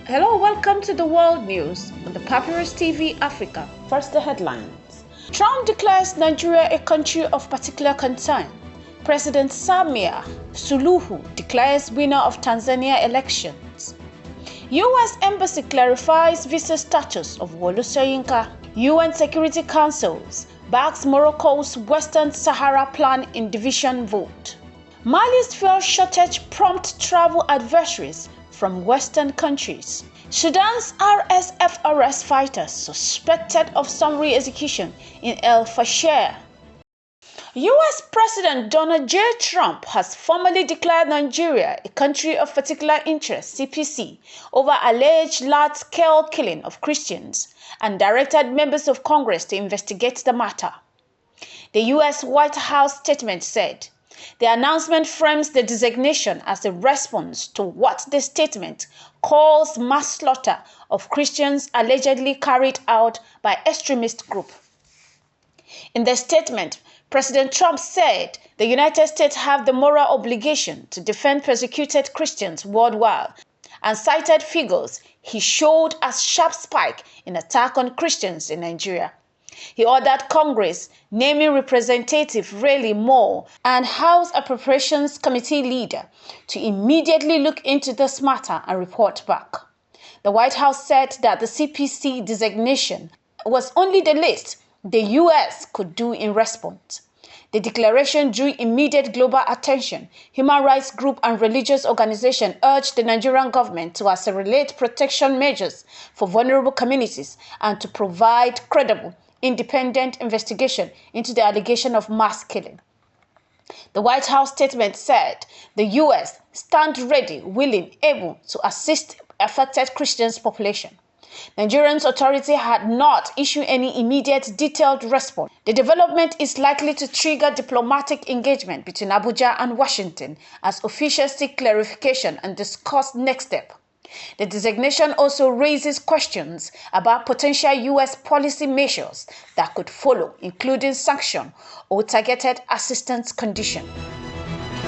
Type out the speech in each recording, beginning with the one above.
Hello, welcome to the World News on the Papyrus TV Africa. First, the headlines. Trump declares Nigeria a country of particular concern. President Samia Suluhu declares winner of Tanzania elections. U.S. Embassy clarifies visa status of Wole Soyinka. UN Security Council backs Morocco's Western Sahara Plan in division vote. Mali's fuel shortage prompts travel adversaries from Western countries. Sudan's RSF arrests fighters suspected of summary execution in El Fasher. U.S. President Donald J. Trump has formally declared Nigeria a country of particular interest (CPC) over alleged large-scale killing of Christians and directed members of Congress to investigate the matter. The U.S. White House statement said, the announcement frames the designation as a response to what the statement calls mass slaughter of Christians allegedly carried out by extremist group. In the statement, President Trump said the United States have the moral obligation to defend persecuted Christians worldwide and cited figures he showed as sharp spike in attack on Christians in Nigeria. He ordered Congress, naming Representative Riley Moore and House Appropriations Committee leader, to immediately look into this matter and report back. The White House said that the CPC designation was only the least the U.S. could do in response. The declaration drew immediate global attention. Human rights groups and religious organizations urged the Nigerian government to accelerate protection measures for vulnerable communities and to provide credible, independent investigation into the allegation of mass killing. The White House statement said the U.S. stands ready, willing, able to assist affected Christians population. Nigerian authorities had not issued any immediate detailed response. The development is likely to trigger diplomatic engagement between Abuja and Washington as officials seek clarification and discuss next step. The designation also raises questions about potential U.S. policy measures that could follow, including sanction or targeted assistance condition.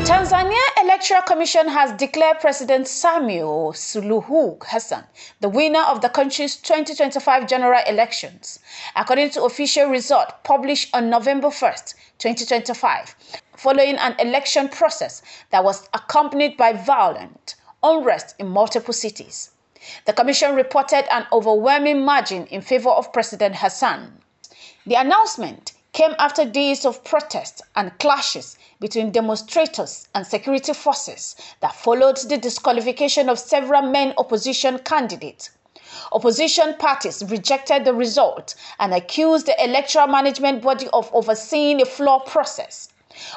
Tanzania Electoral Commission has declared President Samia Suluhu Hassan the winner of the country's 2025 general elections, according to official results published on November 1st, 2025, following an election process that was accompanied by violent unrest in multiple cities. The commission reported an overwhelming margin in favor of President Hassan. The announcement came after days of protests and clashes between demonstrators and security forces that followed the disqualification of several main opposition candidates. Opposition parties rejected the result and accused the electoral management body of overseeing a flawed process.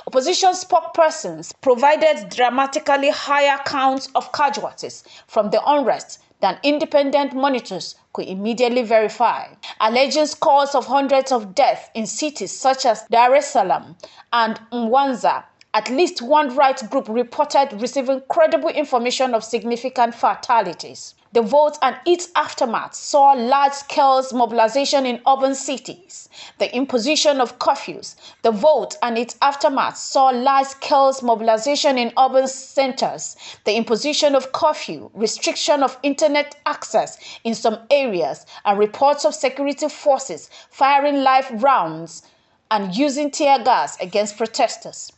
Opposition spokespersons provided dramatically higher counts of casualties from the unrest than independent monitors could immediately verify, alleging scores of hundreds of deaths in cities such as Dar es Salaam and Mwanza. At least one rights group reported receiving credible information of significant fatalities. The vote and its aftermath saw large-scale mobilization in urban cities. The imposition of curfews. The vote and its aftermath saw large-scale mobilization in urban centers. The imposition of curfew, restriction of internet access in some areas, and reports of security forces firing live rounds and using tear gas against protesters.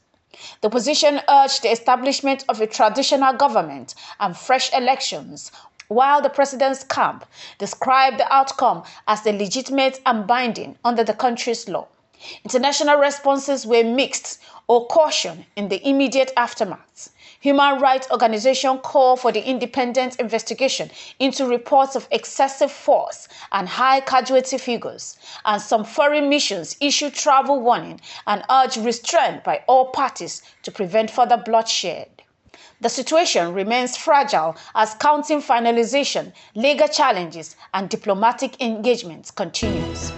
The opposition urged the establishment of a traditional government and fresh elections, while the president's camp described the outcome as legitimate and binding under the country's law. International responses were mixed or caution in the immediate aftermath. Human rights organizations call for the independent investigation into reports of excessive force and high casualty figures, and some foreign missions issue travel warning and urge restraint by all parties to prevent further bloodshed. The situation remains fragile as counting finalization, legal challenges, and diplomatic engagements continues.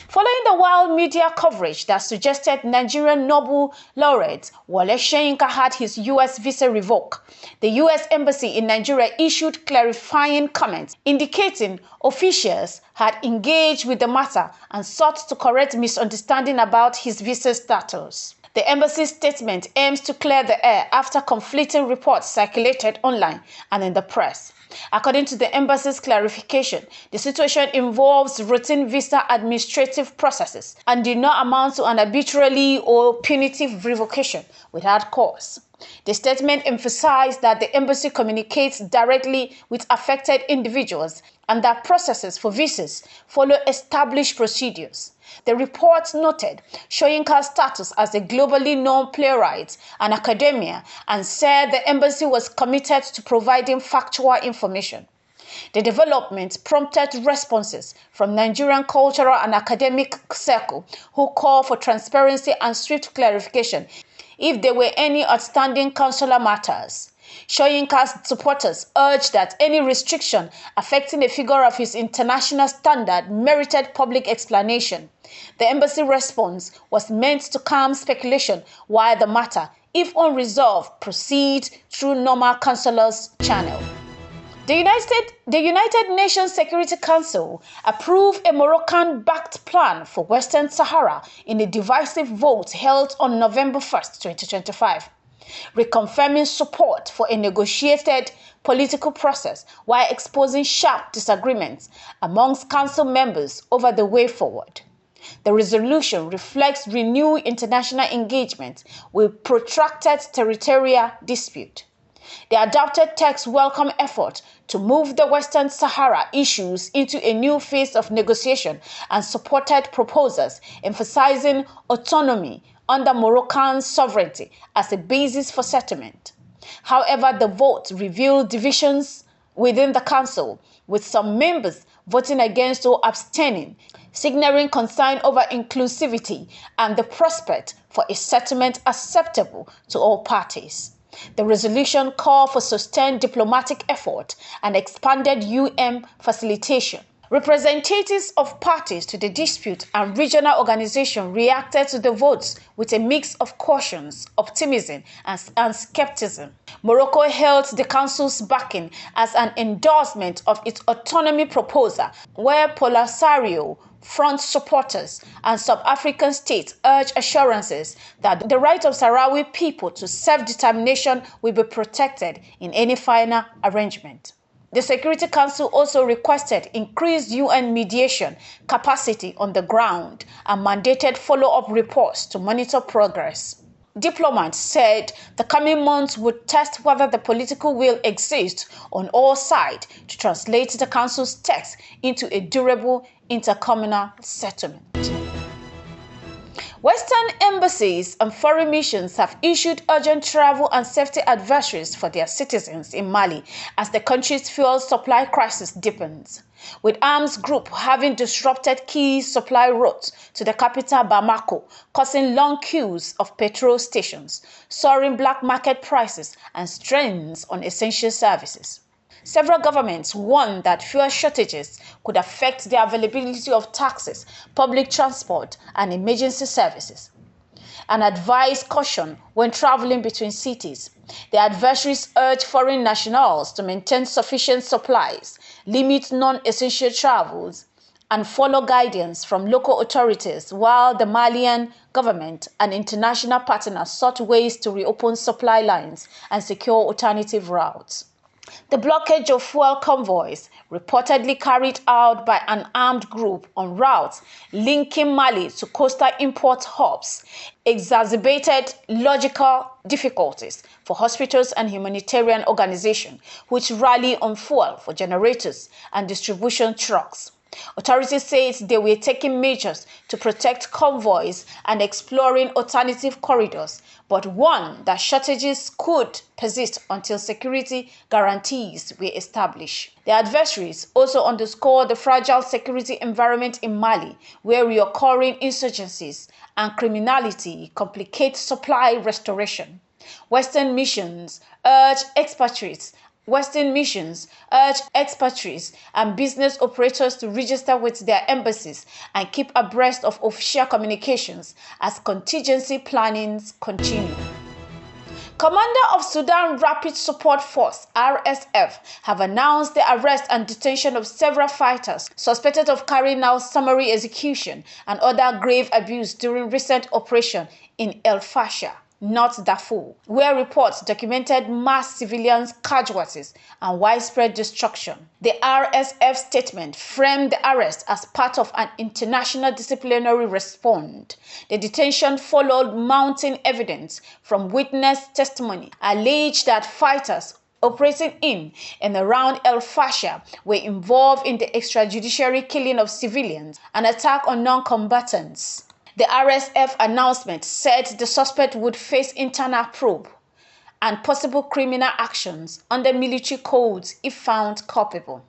Following the wild media coverage that suggested Nigerian Nobel laureate Wole Soyinka had his U.S. visa revoked, the U.S. Embassy in Nigeria issued clarifying comments indicating officials had engaged with the matter and sought to correct misunderstanding about his visa status. The embassy's statement aims to clear the air after conflicting reports circulated online and in the press. According to the embassy's clarification, the situation involves routine visa administrative processes and did not amount to an arbitrary or punitive revocation without cause. The statement emphasized that the embassy communicates directly with affected individuals and that processes for visas follow established procedures. The report noted Soyinka's status as a globally known playwright and academia and said the embassy was committed to providing factual information. The development prompted responses from Nigerian cultural and academic circle who call for transparency and swift clarification if there were any outstanding consular matters. Soyinka's supporters urged that any restriction affecting a figure of his international standard merited public explanation. The embassy response was meant to calm speculation while the matter, if unresolved, proceed through normal consular's channel. The United Nations Security Council approved a Moroccan-backed plan for Western Sahara in a divisive vote held on November 1, 2025, reconfirming support for a negotiated political process while exposing sharp disagreements amongst council members over the way forward. The resolution reflects renewed international engagement with protracted territorial dispute. The adopted text welcomed effort to move the Western Sahara issues into a new phase of negotiation and supported proposals emphasizing autonomy under Moroccan sovereignty as a basis for settlement. However, the vote revealed divisions within the council, with some members voting against or abstaining, signaling concern over inclusivity and the prospect for a settlement acceptable to all parties. The resolution called for sustained diplomatic effort and expanded UN facilitation. Representatives of parties to the dispute and regional organizations reacted to the votes with a mix of cautions, optimism, and skepticism. Morocco hailed the Council's backing as an endorsement of its autonomy proposal, where Polisario Front supporters and sub-African states urge assurances that the right of Sahrawi people to self-determination will be protected in any final arrangement. The Security Council also requested increased UN mediation capacity on the ground and mandated follow-up reports to monitor progress. Diplomats said the coming months would test whether the political will exists on all sides to translate the Council's text into a durable intercommunal settlement. Western embassies and foreign missions have issued urgent travel and safety advisories for their citizens in Mali as the country's fuel supply crisis deepens, with arms groups having disrupted key supply routes to the capital Bamako, causing long queues of petrol stations, soaring black market prices, and strains on essential services. Several governments warned that fuel shortages could affect the availability of taxis, public transport, and emergency services, and advised caution when traveling between cities. The advisories urged foreign nationals to maintain sufficient supplies, limit non-essential travels, and follow guidance from local authorities, while the Malian government and international partners sought ways to reopen supply lines and secure alternative routes. The blockage of fuel convoys, reportedly carried out by an armed group on routes linking Mali to coastal import hubs, exacerbated logistical difficulties for hospitals and humanitarian organizations, which rally on fuel for generators and distribution trucks. Authorities said they were taking measures to protect convoys and exploring alternative corridors, but warned that shortages could persist until security guarantees were established. The adversaries also underscored the fragile security environment in Mali, where recurring insurgencies and criminality complicate supply restoration. Western missions urge expatriates and business operators to register with their embassies and keep abreast of official communications as contingency plannings continue. Commander of Sudan Rapid Support Force (RSF) have announced the arrest and detention of several fighters suspected of carrying out summary execution and other grave abuse during recent operation in El Fasher. not Darfur, where reports documented mass civilian casualties and widespread destruction. The RSF statement framed the arrest as part of an international disciplinary response. The detention followed mounting evidence from witness testimony alleged that fighters operating in and around El Fasher were involved in the extrajudiciary killing of civilians and attack on non-combatants. The RSF announcement said the suspect would face internal probe and possible criminal actions under military codes if found culpable.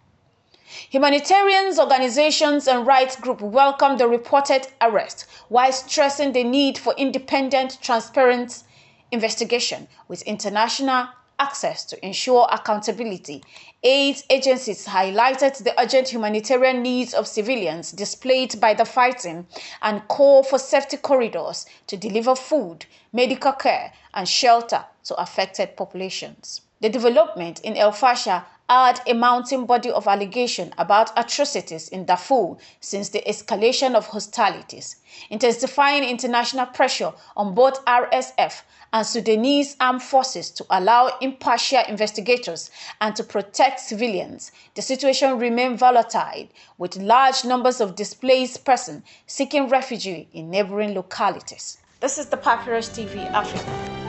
Humanitarian organizations and rights groups welcomed the reported arrest while stressing the need for independent, transparent investigation with international access to ensure accountability. Aid agencies highlighted the urgent humanitarian needs of civilians displaced by the fighting and called for safety corridors to deliver food, medical care, and shelter to affected populations. The development in El Fasher add a mounting body of allegation about atrocities in Darfur since the escalation of hostilities, intensifying international pressure on both RSF and Sudanese armed forces to allow impartial investigators and to protect civilians. The situation remains volatile, with large numbers of displaced persons seeking refuge in neighboring localities. This is the Papyrus TV Africa.